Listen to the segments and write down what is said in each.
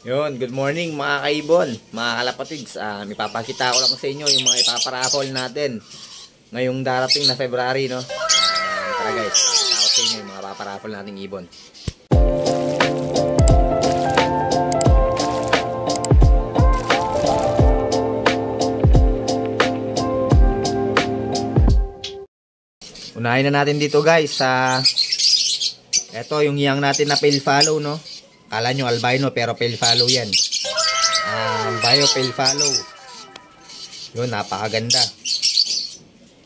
Yun, good morning mga kaibon, mga kalapatids. Ipapakita ko lang sa inyo yung mga ipaparaffle natin ngayong darating na February, no? Tara guys, ipapakita ko sa inyo yung mga paparaffle nating ibon. Unahin na natin dito guys sa eto yung yang natin na pale follow, no? Kala nyo albino pero pale follow yan. Bio pale follow. Yun, napakaganda.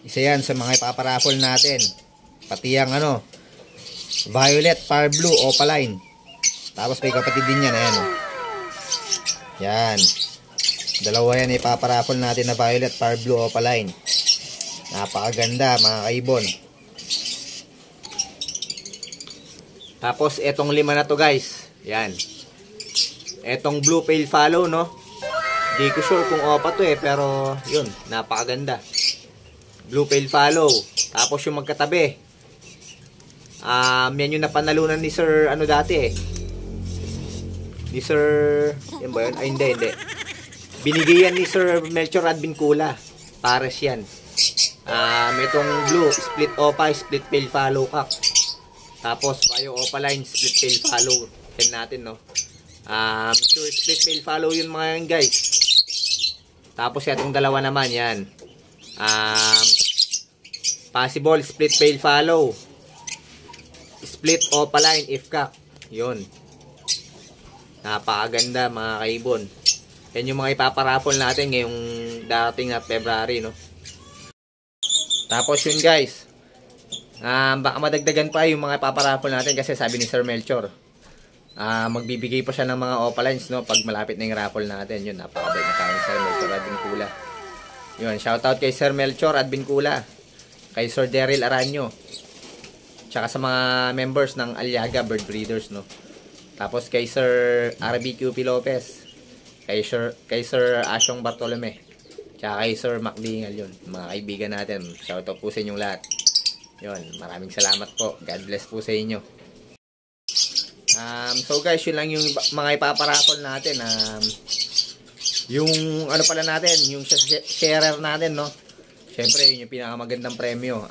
Isa yan sa mga ipaparaffle natin. Pati yung violet, fire blue, opaline. Tapos may kapatid din yan. Ayan, yan. Dalawa yan ipaparaffle natin na violet, fire blue, opaline. Napakaganda mga kaibon. Tapos etong lima na to guys. Yan. Etong blue pale follow, no? Di ko sure kung opa to pero yun, napakaganda. Blue pale follow. Tapos yung magkatabi. Yan yung napanalunan ni Sir dati Ni Sir, yan ba yun? Ay, hindi. Binigay yan ni Sir Melchor Advincula. Pares yan. Itong blue, split opa, split pale follow kak. Tapos bio opaline, split pale follow. Yan natin, no? Sure, split pale follow yun mga yan guys. Tapos itong dalawa naman yan. Possible split pale follow, split opaline if kak. Yun. Napakaganda mga kaibon. Yan yung mga ipaparaffle natin ngayong dating na February, no? Tapos yun guys, baka madagdagan pa yung mga ipaparaffle natin kasi sabi ni Sir Melchor, magbibigay pa siya ng mga opalines, no, pag malapit na yung raffle natin. Yun, napakabait na tayo Sir Melchor Advincula. Yun, shoutout kay Sir Melchor Advincula, kay Sir Daryl Aranyo, tsaka sa mga members ng Aliaga Bird Breeders, no. Tapos kay Sir RBQP Lopez, kay Sir Asyong Bartolome, tsaka kay Sir Macdingal. Yun, mga kaibigan natin. Shoutout po sa inyong lahat. Yun, maraming salamat po. God bless po sa inyo. So guys, yun lang yung mga ipaparaffle natin. Yung pala natin, yung sharer natin, no? Syempre, yun yung pinakamagandang premyo.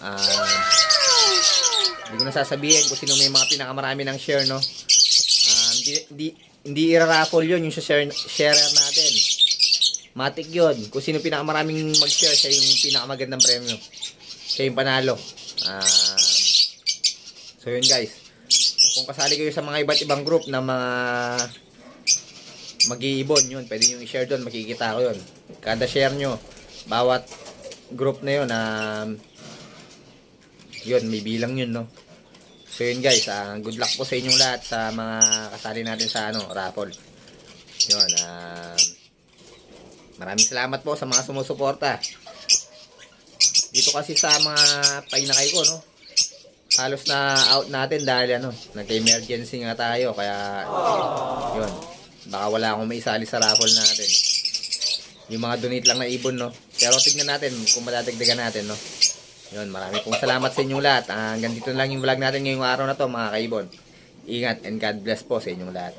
Hindi ko na sasabihin kung sino may mga pinakamarami ng share, no? Hindi i-raffle yun yung sharer natin. Matik yun. Kung sino pinakamaraming mag-share, siya yung pinakamagandang premyo. Siya yung panalo. So yun guys, kung kasali kayo sa mga iba't ibang group na mga mag-iibon, yun, pwede nyo i-share doon, makikita ko yun. Kada share nyo, bawat group na yun, yun, may bilang yun, no? So yun guys, good luck po sa inyong lahat sa mga kasali natin sa raffle. Yun, maraming salamat po sa mga sumusuporta. Dito kasi sa mga painakay ko, no, halos na out natin dahil nagka-emergency nga tayo, kaya yun, baka wala akong maisali sa raffle natin. Yung mga donate lang na ibon, no, pero tignan natin kung madadagdagan natin, no. Yun, marami pong salamat sa inyong lahat. Hanggang dito lang yung vlog natin ngayong araw na to mga kaibon. Ingat and God bless po sa inyong lahat.